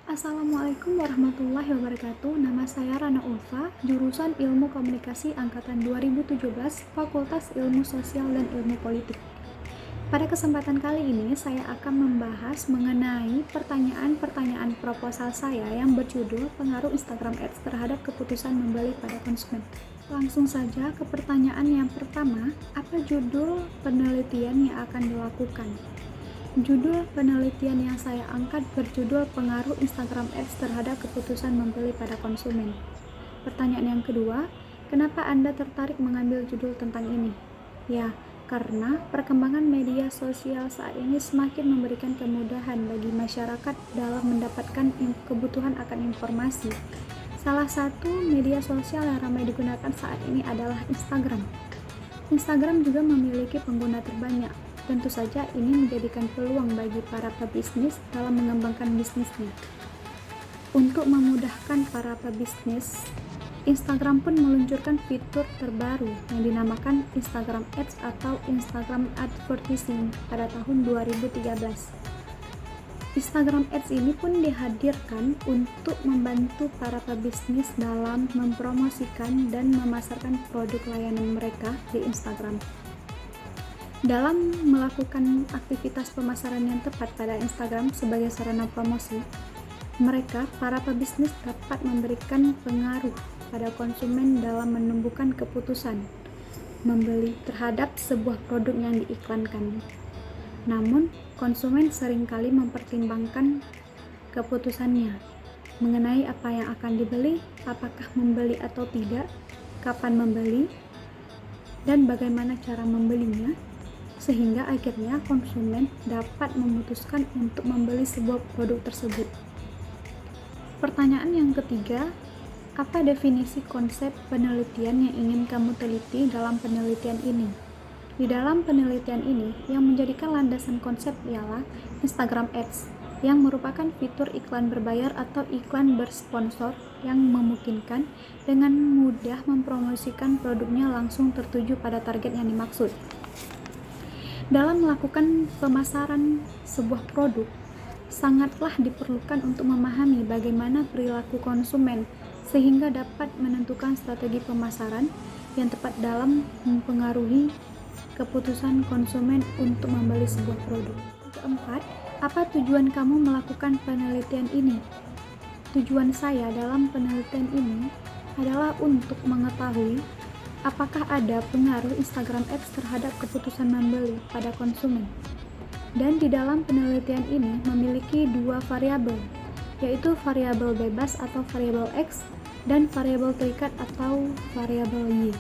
Assalamualaikum warahmatullahi wabarakatuh. Nama saya Rana Ulfa, jurusan Ilmu Komunikasi angkatan 2017, Fakultas Ilmu Sosial dan Ilmu Politik. Pada kesempatan kali ini, saya akan membahas mengenai pertanyaan-pertanyaan proposal saya yang berjudul Pengaruh Instagram Ads terhadap keputusan membeli pada konsumen. Langsung saja ke pertanyaan yang pertama, apa judul penelitian yang akan dilakukan? Judul penelitian yang saya angkat berjudul Pengaruh Instagram Ads terhadap keputusan membeli pada konsumen. Pertanyaan yang kedua, kenapa Anda tertarik mengambil judul tentang ini? Ya, karena perkembangan media sosial saat ini semakin memberikan kemudahan bagi masyarakat dalam mendapatkan kebutuhan akan informasi. Salah satu media sosial yang ramai digunakan saat ini adalah Instagram. Instagram juga memiliki pengguna terbanyak. Tentu saja ini menjadikan peluang bagi para pebisnis dalam mengembangkan bisnisnya. Untuk memudahkan para pebisnis, Instagram pun meluncurkan fitur terbaru yang dinamakan Instagram Ads atau Instagram Advertising pada tahun 2013. Instagram Ads ini pun dihadirkan untuk membantu para pebisnis dalam mempromosikan dan memasarkan produk layanan mereka di Instagram. Dalam melakukan aktivitas pemasaran yang tepat pada Instagram sebagai sarana promosi, mereka, para pebisnis dapat memberikan pengaruh pada konsumen dalam menumbuhkan keputusan membeli terhadap sebuah produk yang diiklankan. Namun, konsumen seringkali mempertimbangkan keputusannya mengenai apa yang akan dibeli, apakah membeli atau tidak, kapan membeli, dan bagaimana cara membelinya, sehingga akhirnya konsumen dapat memutuskan untuk membeli sebuah produk tersebut. Pertanyaan yang ketiga, apa definisi konsep penelitian yang ingin kamu teliti dalam penelitian ini? Di dalam penelitian ini, yang menjadikan landasan konsep ialah Instagram Ads, yang merupakan fitur iklan berbayar atau iklan bersponsor yang memungkinkan dengan mudah mempromosikan produknya langsung tertuju pada target yang dimaksud. Dalam melakukan pemasaran sebuah produk, sangatlah diperlukan untuk memahami bagaimana perilaku konsumen sehingga dapat menentukan strategi pemasaran yang tepat dalam mempengaruhi keputusan konsumen untuk membeli sebuah produk. Keempat, apa tujuan kamu melakukan penelitian ini? Tujuan saya dalam penelitian ini adalah untuk mengetahui apakah ada pengaruh Instagram Ads terhadap keputusan membeli pada konsumen. Dan di dalam penelitian ini memiliki dua variabel, yaitu variabel bebas atau variabel X dan variabel terikat atau variabel Y,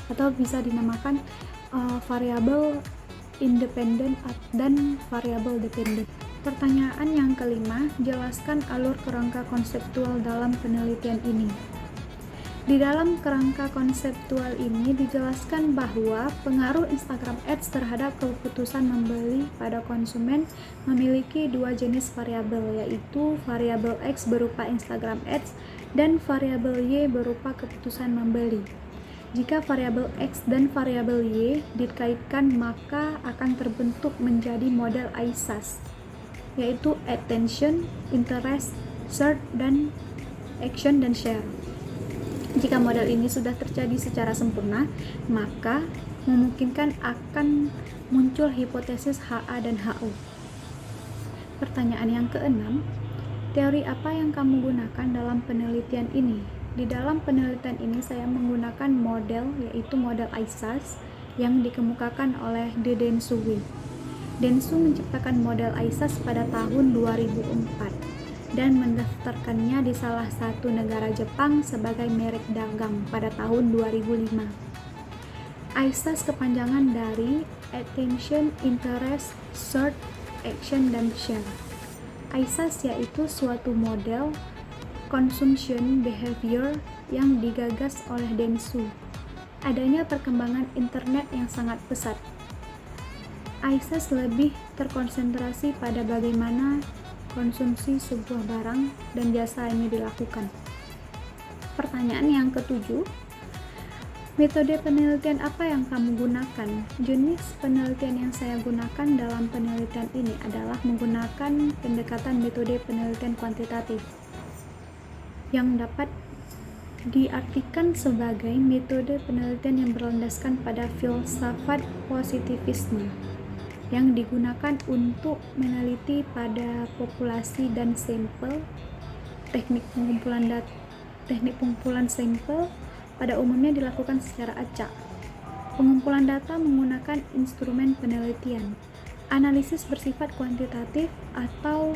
atau bisa dinamakan variabel independen dan variabel dependen. Pertanyaan yang kelima, jelaskan alur kerangka konseptual dalam penelitian ini. Di dalam kerangka konseptual ini dijelaskan bahwa pengaruh Instagram Ads terhadap keputusan membeli pada konsumen memiliki dua jenis variabel, yaitu variabel X berupa Instagram Ads dan variabel Y berupa keputusan membeli. Jika variabel X dan variabel Y dikaitkan, maka akan terbentuk menjadi model ISAS, yaitu Attention, Interest, Search, dan Action dan Share. Jika model ini sudah terjadi secara sempurna, maka memungkinkan akan muncul hipotesis HA dan HO. Pertanyaan yang keenam, teori apa yang kamu gunakan dalam penelitian ini? Di dalam penelitian ini saya menggunakan model, yaitu model ISAS yang dikemukakan oleh Denshu. Denshu menciptakan model ISAS pada tahun 2004. Dan mendaftarkannya di salah satu negara Jepang sebagai merek dagang pada tahun 2005. ISAS kepanjangan dari Attention, Interest, Search, Action, dan Share. ISAS yaitu suatu model consumption behavior yang digagas oleh Denshu. Adanya perkembangan internet yang sangat pesat. ISAS lebih terkonsentrasi pada bagaimana konsumsi sebuah barang dan jasa ini dilakukan. Pertanyaan yang ketujuh, Metode penelitian apa yang kamu gunakan? Jenis penelitian yang saya gunakan dalam penelitian ini adalah menggunakan pendekatan metode penelitian kuantitatif yang dapat diartikan sebagai metode penelitian yang berlandaskan pada filsafat positivisme yang digunakan untuk meneliti pada populasi dan sampel. Teknik pengumpulan sampel pada umumnya dilakukan secara acak. Pengumpulan data menggunakan instrumen penelitian. Analisis bersifat kuantitatif atau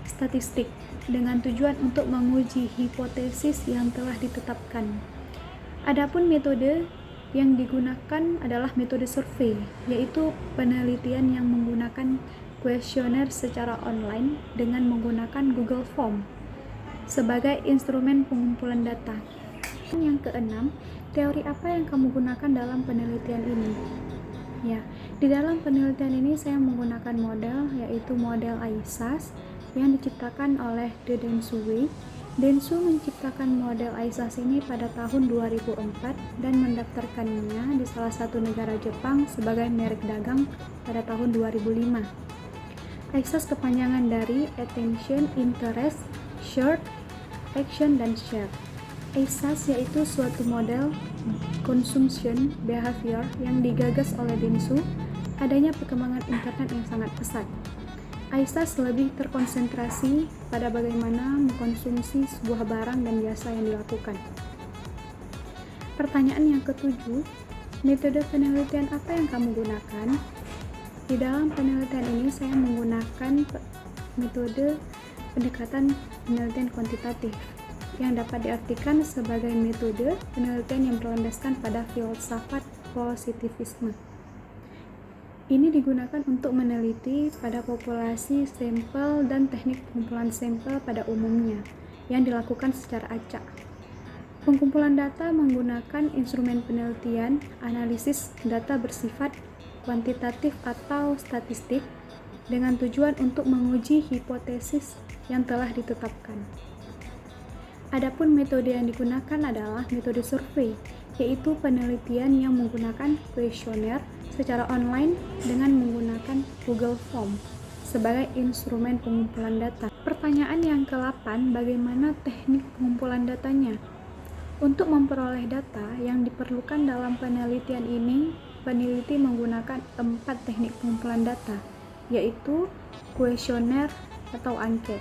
statistik dengan tujuan untuk menguji hipotesis yang telah ditetapkan. Adapun metode yang digunakan adalah metode survei, yaitu penelitian yang menggunakan kuesioner secara online dengan menggunakan Google Form sebagai instrumen pengumpulan data. Yang keenam, teori apa yang kamu gunakan dalam penelitian ini? Ya, di dalam penelitian ini saya menggunakan model, yaitu model ISAS yang diciptakan oleh Denshu Wei. Denshu menciptakan model ISAS ini pada tahun 2004 dan mendaftarkannya di salah satu negara Jepang sebagai merek dagang pada tahun 2005. ISAS kepanjangan dari Attention, Interest, Short, Action, dan Share. ISAS yaitu suatu model consumption behavior yang digagas oleh Denshu. Adanya perkembangan internet yang sangat pesat. ISAS lebih terkonsentrasi pada bagaimana mengkonsumsi sebuah barang dan jasa yang dilakukan. Pertanyaan yang ketujuh, metode penelitian apa yang kamu gunakan? Di dalam penelitian ini saya menggunakan metode pendekatan penelitian kuantitatif yang dapat diartikan sebagai metode penelitian yang berlandaskan pada filsafat positivisme. Ini digunakan untuk meneliti pada populasi sampel dan teknik pengumpulan sampel pada umumnya yang dilakukan secara acak. Pengumpulan data menggunakan instrumen penelitian, analisis data bersifat kuantitatif atau statistik dengan tujuan untuk menguji hipotesis yang telah ditetapkan. Adapun metode yang digunakan adalah metode survei, yaitu penelitian yang menggunakan kuesioner secara online dengan menggunakan Google Form sebagai instrumen pengumpulan data. Pertanyaan yang ke-8, bagaimana teknik pengumpulan datanya? Untuk memperoleh data yang diperlukan dalam penelitian ini, peneliti menggunakan 4 teknik pengumpulan data, yaitu kuesioner atau angket.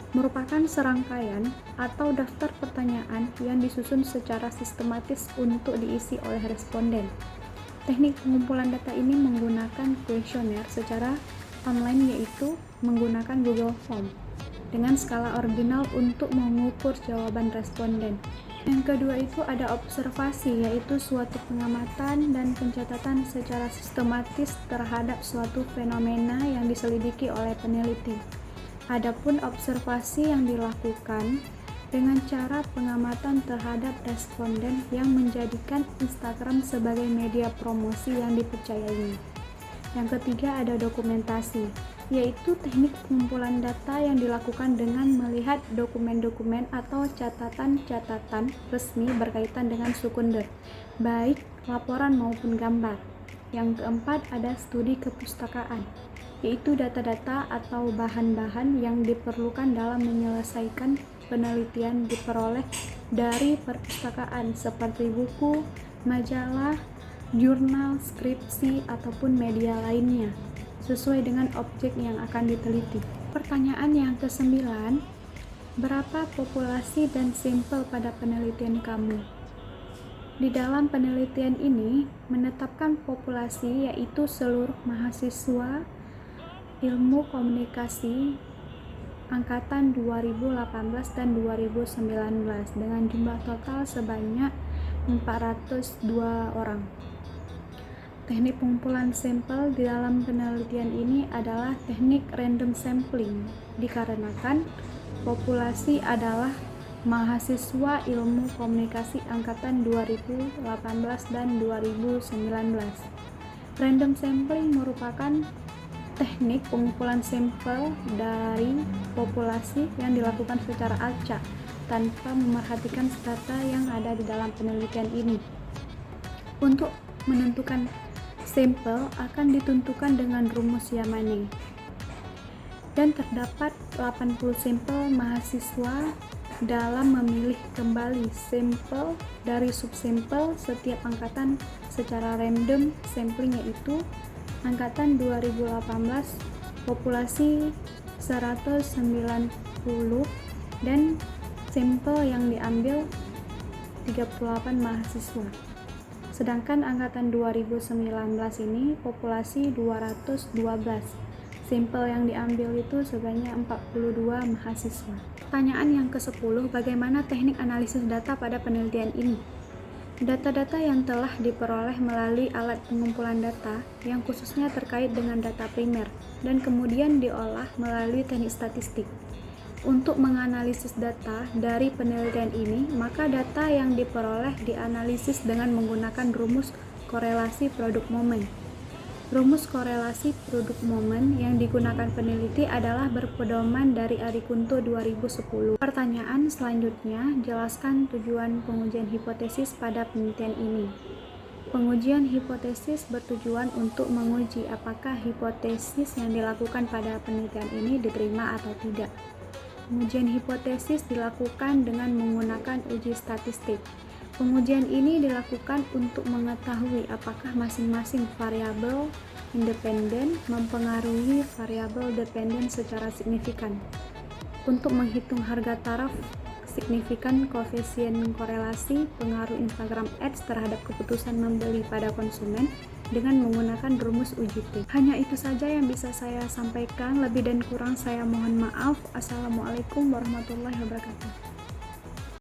Merupakan serangkaian atau daftar pertanyaan yang disusun secara sistematis untuk diisi oleh responden. Teknik pengumpulan data ini menggunakan kuesioner secara online, yaitu menggunakan Google Form dengan skala ordinal untuk mengukur jawaban responden. Yang kedua itu ada observasi, yaitu suatu pengamatan dan pencatatan secara sistematis terhadap suatu fenomena yang diselidiki oleh peneliti. Adapun observasi yang dilakukan dengan cara pengamatan terhadap responden yang menjadikan Instagram sebagai media promosi yang dipercayai. Yang ketiga ada dokumentasi, yaitu teknik pengumpulan data yang dilakukan dengan melihat dokumen-dokumen atau catatan-catatan resmi berkaitan dengan sekunder, baik laporan maupun gambar. Yang keempat ada studi kepustakaan, yaitu data-data atau bahan-bahan yang diperlukan dalam menyelesaikan penelitian diperoleh dari perpustakaan seperti buku, majalah, jurnal, skripsi, ataupun media lainnya, sesuai dengan objek yang akan diteliti. Pertanyaan yang ke-9, berapa populasi dan sampel pada penelitian kamu? Di dalam penelitian ini, menetapkan populasi yaitu seluruh mahasiswa ilmu komunikasi angkatan 2018 dan 2019 dengan jumlah total sebanyak 402 orang. Teknik pengumpulan sampel di dalam penelitian ini adalah teknik random sampling, dikarenakan populasi adalah mahasiswa ilmu komunikasi angkatan 2018 dan 2019. Random sampling merupakan teknik pengumpulan sampel dari populasi yang dilakukan secara acak tanpa memerhatikan data yang ada di dalam penelitian ini. Untuk menentukan sampel akan ditentukan dengan rumus Yamane. Dan terdapat 80 sampel mahasiswa dalam memilih kembali sampel dari subsampel setiap angkatan secara random sampling, yaitu angkatan 2018 populasi 190 dan sampel yang diambil 38 mahasiswa. Sedangkan angkatan 2019 ini populasi 212. Sampel yang diambil itu sebanyak 42 mahasiswa. Pertanyaan yang ke-10, bagaimana teknik analisis data pada penelitian ini? Data-data yang telah diperoleh melalui alat pengumpulan data yang khususnya terkait dengan data primer dan kemudian diolah melalui teknik statistik. Untuk menganalisis data dari penelitian ini, maka data yang diperoleh dianalisis dengan menggunakan rumus korelasi produk momen. Rumus korelasi produk momen yang digunakan peneliti adalah berpedoman dari Arikunto 2010. Pertanyaan selanjutnya, jelaskan tujuan pengujian hipotesis pada penelitian ini. Pengujian hipotesis bertujuan untuk menguji apakah hipotesis yang dilakukan pada penelitian ini diterima atau tidak. Pengujian hipotesis dilakukan dengan menggunakan uji statistik. Pengujian ini dilakukan untuk mengetahui apakah masing-masing variabel independen mempengaruhi variabel dependen secara signifikan. Untuk menghitung harga taraf signifikan koefisien korelasi pengaruh Instagram Ads terhadap keputusan membeli pada konsumen dengan menggunakan rumus UJT. Hanya itu saja yang bisa saya sampaikan, lebih dan kurang saya mohon maaf. Assalamualaikum warahmatullahi wabarakatuh.